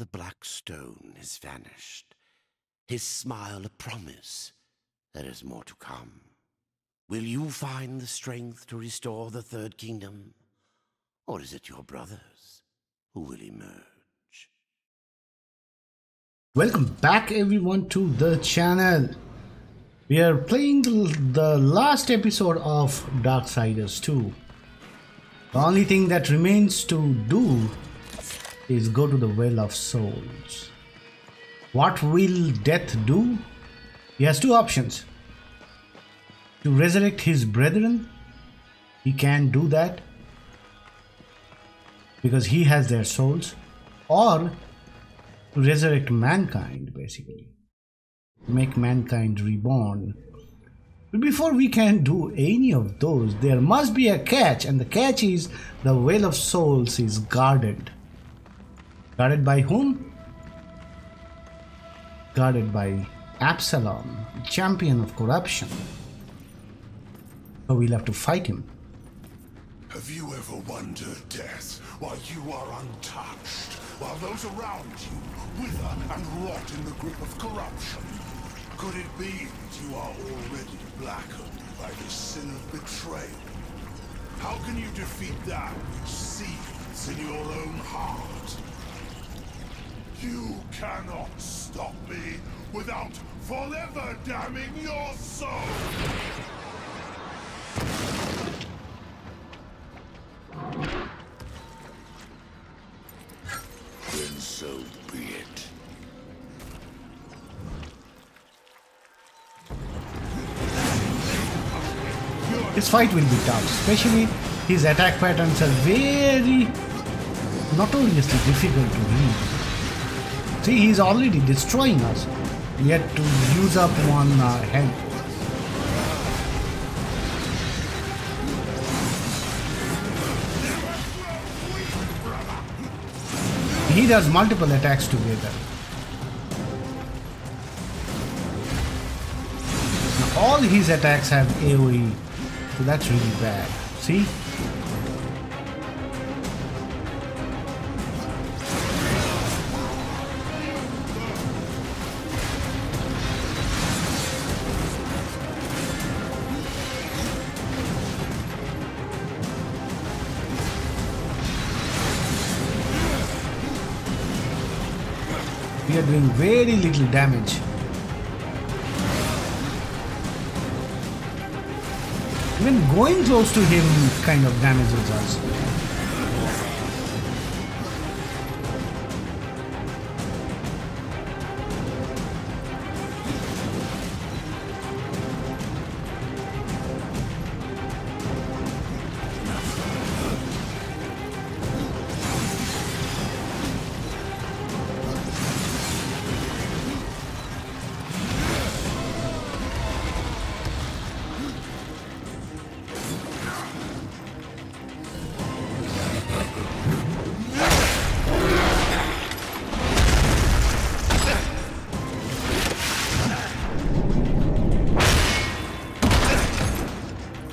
the black stone has vanished, his smile a promise there is more to come. Will you find the strength to restore the Third Kingdom? Or is it your brothers who will emerge? Welcome back everyone to the channel. We are playing the last episode of Darksiders 2. The only thing that remains to do is go to the Well of Souls. What will Death do? He has two options. To resurrect his brethren, he can do that because he has their souls, or to resurrect mankind, basically make mankind reborn. But before we can do any of those, there must be a catch, and the catch is the Well of Souls is guarded. Guarded by whom? Guarded by Absalom, champion of corruption. So we'll have to fight him. Have you ever wondered, Death, why you are untouched, while those around you wither and rot in the grip of corruption? Could it be that you are already blackened by the sin of betrayal? How can you defeat that which seethes in your own heart? You cannot stop me without forever damning your soul! Then so be it. This fight will be tough, especially his attack patterns are very notoriously difficult to read. See, he's already destroying us, yet to use up one health. He does multiple attacks together. Now, all his attacks have AoE, so that's really bad. See? We are doing very little damage. Even going close to him kind of damages us.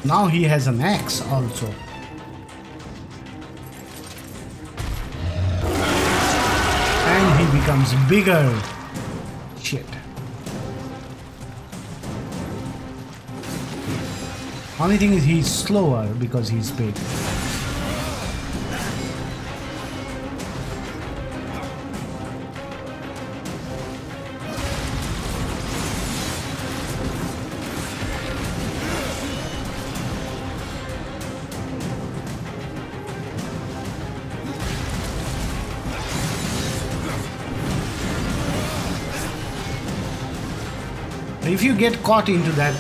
Now he has an axe also. And he becomes bigger. Shit. Only thing is he's slower because he's big. If you get caught into that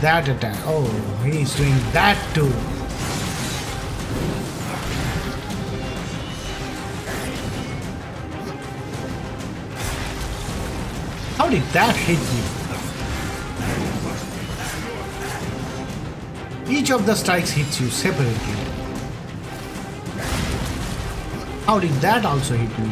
attack, oh, he's doing that too. How did that hit you? Each of the strikes hits you separately. How did that also hit me?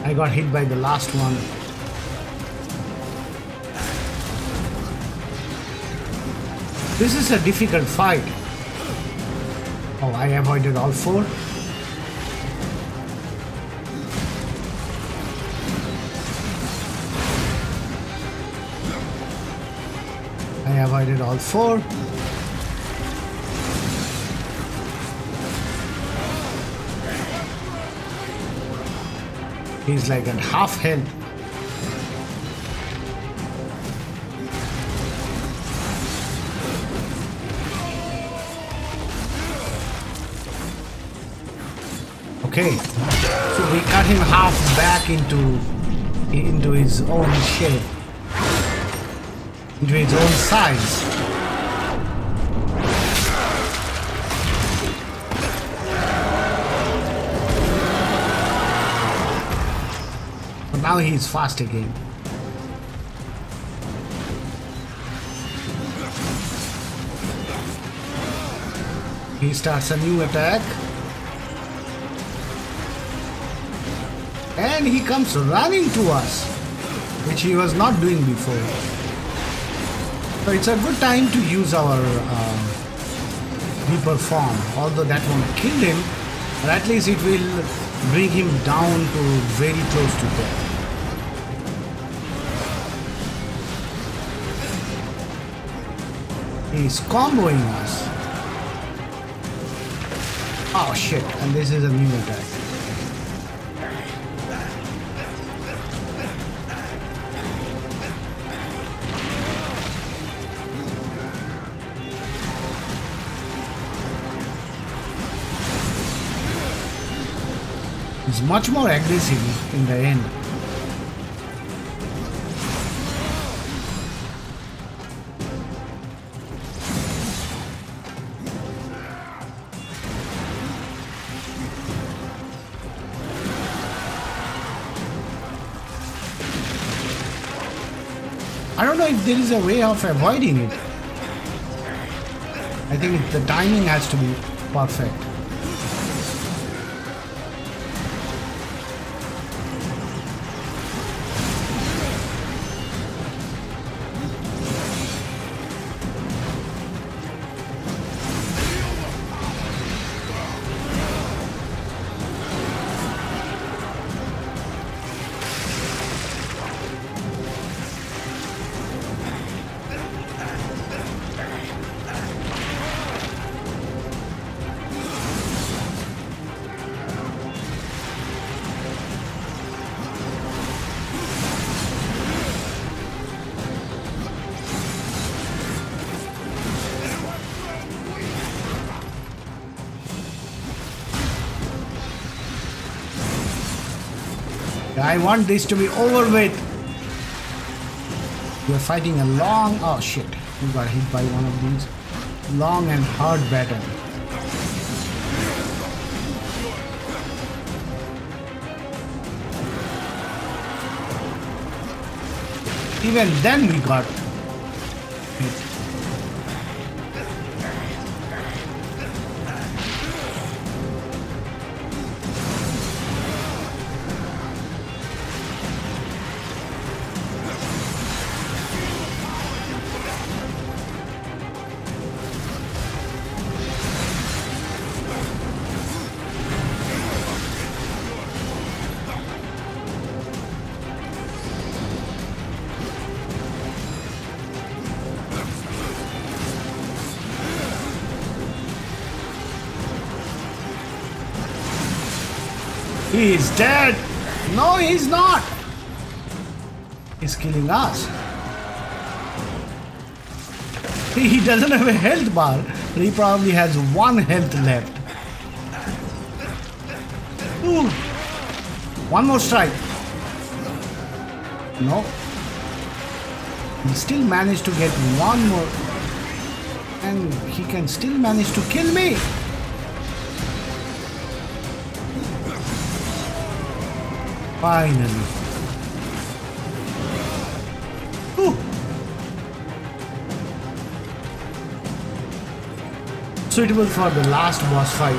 I got hit by the last one. This is a difficult fight. Oh, I avoided all 4. I avoided all 4. He's like at half health. Okay, so we cut him half back into his own shape, into his own size. But now he's fast again. He starts a new attack. And he comes running to us, which he was not doing before. So it's a good time to use our Reaper form. Although that won't kill him, but at least it will bring him down to very close to death. He's comboing us. Oh shit, and this is a new attack. He's much more aggressive in the end. I don't know if there is a way of avoiding it. I think the timing has to be perfect. I want this to be over with. We are fighting a long... Oh shit, we got hit by one of these. Long and hard battle. Even then we got hit. He's dead! No, he's not! He's killing us. He doesn't have a health bar. He probably has 1 health left. Ooh. One more strike. No. He still managed to get 1 more. And he can still manage to kill me. Finally. Whew. Suitable for the last boss fight.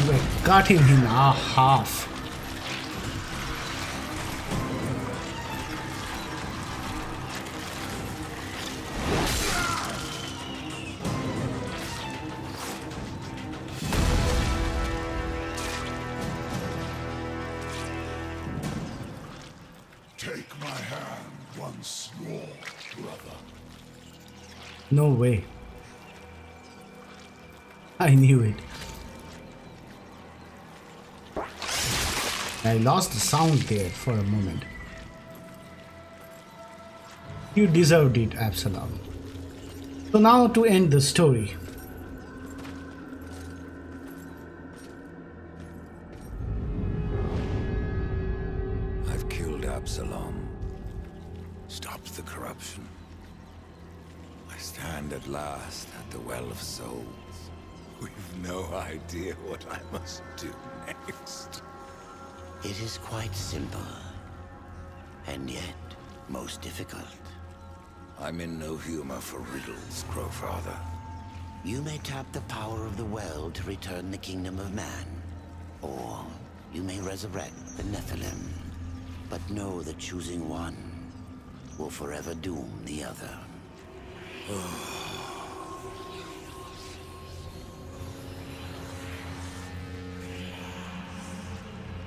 We cut him in half. Take my hand once more, brother. No way. I knew it. I lost the sound there for a moment. You deserved it, Absalom. So now to end the story. I've killed Absalom. Stopped the corruption. I stand at last at the Well of Souls. We've no idea what I must do next. It is quite simple, and yet most difficult. I'm in no humor for riddles, Crowfather. You may tap the power of the well to return the kingdom of man, or you may resurrect the Nephilim. But know that choosing one will forever doom the other.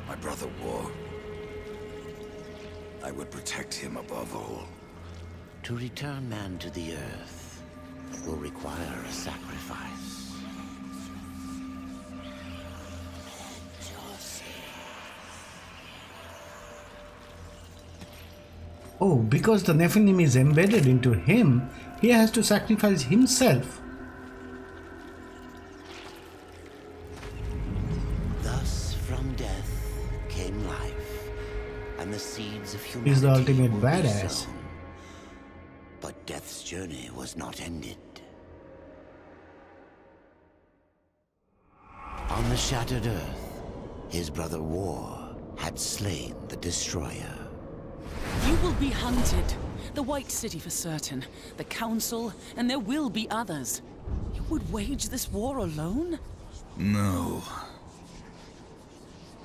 My brother War. I would protect him above all. To return man to the earth will require a sacrifice. Oh, because the Nephilim is embedded into him, he has to sacrifice himself. Thus from death came life, and the seeds of humanity He's the ultimate will be badass. sown. But death's journey was not ended. On the shattered earth, his brother War had slain the destroyer. You will be hunted. The White City for certain. The Council, and there will be others. You would wage this war alone? No.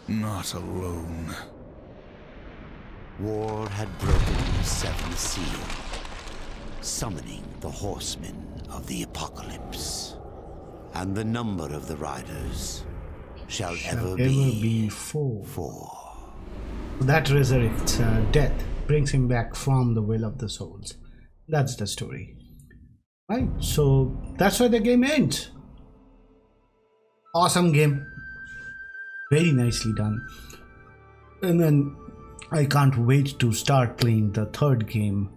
Not alone. War had broken the seventh seal, summoning the horsemen of the apocalypse. And the number of the riders shall ever be four. four. That resurrects death, brings him back from the Well of the Souls. That's the story. Right, so that's where the game ends. Awesome game. Very nicely done. And then I can't wait to start playing the third game.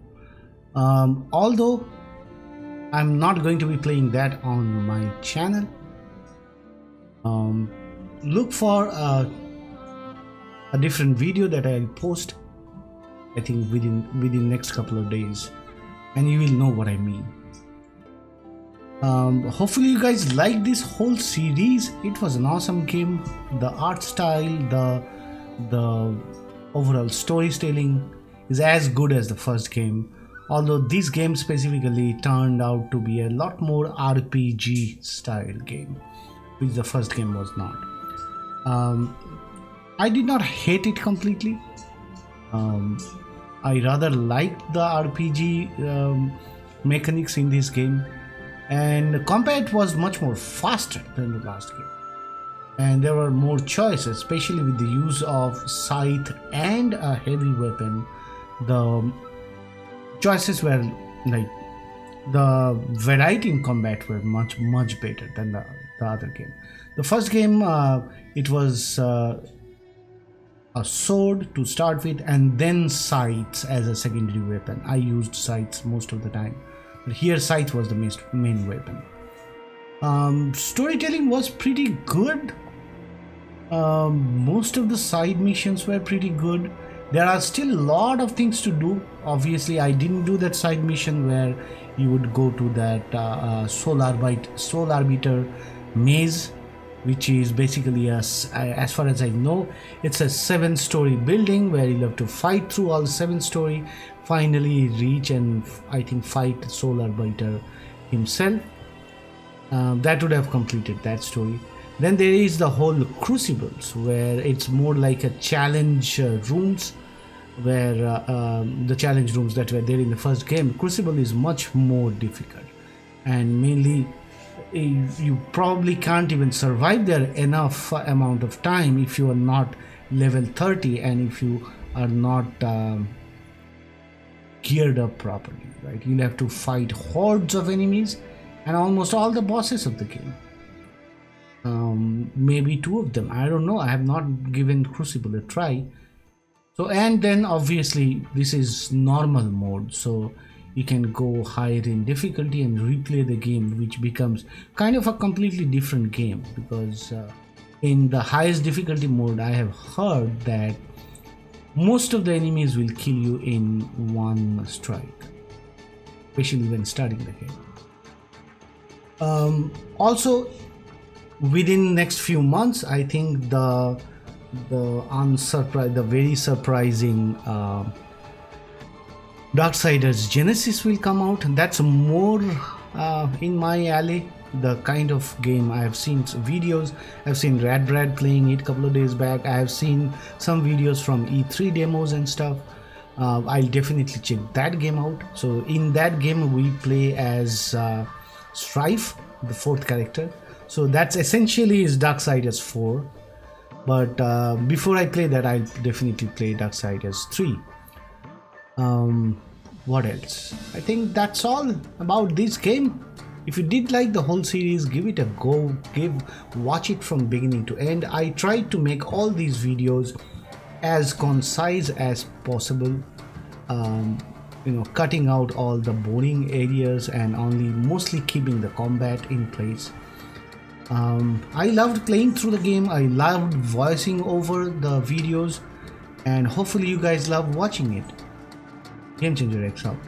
Although I'm not going to be playing that on my channel. Look for a different video that I'll post, I think within next couple of days, and you will know what I mean. Hopefully you guys like this whole series. It was an awesome game. The art style, the overall storytelling is as good as the first game, although this game specifically turned out to be a lot more RPG style game, which the first game was not. I did not hate it completely. I rather liked the RPG mechanics in this game, and the combat was much more faster than the last game, and there were more choices, especially with the use of scythe and a heavy weapon. The choices were like, the variety in combat were much better than the other game. The first game, it was a sword to start with, and then scythes as a secondary weapon. I used scythes most of the time, but here scythe was the main weapon. Storytelling was pretty good. Most of the side missions were pretty good. There are still a lot of things to do. Obviously, I didn't do that side mission where you would go to that Soul Arbiter maze, which is basically as far as I know, it's a 7-story building where you'll have to fight through all 7-story, finally reach and I think fight Soul Arbiter himself. That would have completed that story. Then there is the whole Crucibles, where it's more like a challenge rooms, where the challenge rooms that were there in the first game. Crucible is much more difficult, and mainly you probably can't even survive there enough amount of time if you are not level 30 and if you are not geared up properly, right? You'll have to fight hordes of enemies and almost all the bosses of the game. Maybe 2 of them, I don't know. I have not given Crucible a try. So, and then obviously this is normal mode, so you can go higher in difficulty and replay the game, which becomes kind of a completely different game, because in the highest difficulty mode I have heard that most of the enemies will kill you in one strike, especially when starting the game. Also, within next few months, I think the very surprising Darksiders Genesis will come out, and that's more in my alley. The kind of game I have seen videos. I've seen Brad playing it a couple of days back. I have seen some videos from E3 demos and stuff. I'll definitely check that game out. So in that game we play as Strife, the 4th character. So that's essentially is Darksiders 4. But before I play that, I'll definitely play Darksiders 3. What else? I think that's all about this game. If you did like the whole series, give it a go. Watch it from beginning to end. I tried to make all these videos as concise as possible. Cutting out all the boring areas and only mostly keeping the combat in place. I loved playing through the game. I loved voicing over the videos, and hopefully you guys love watching it. GameChangerX out.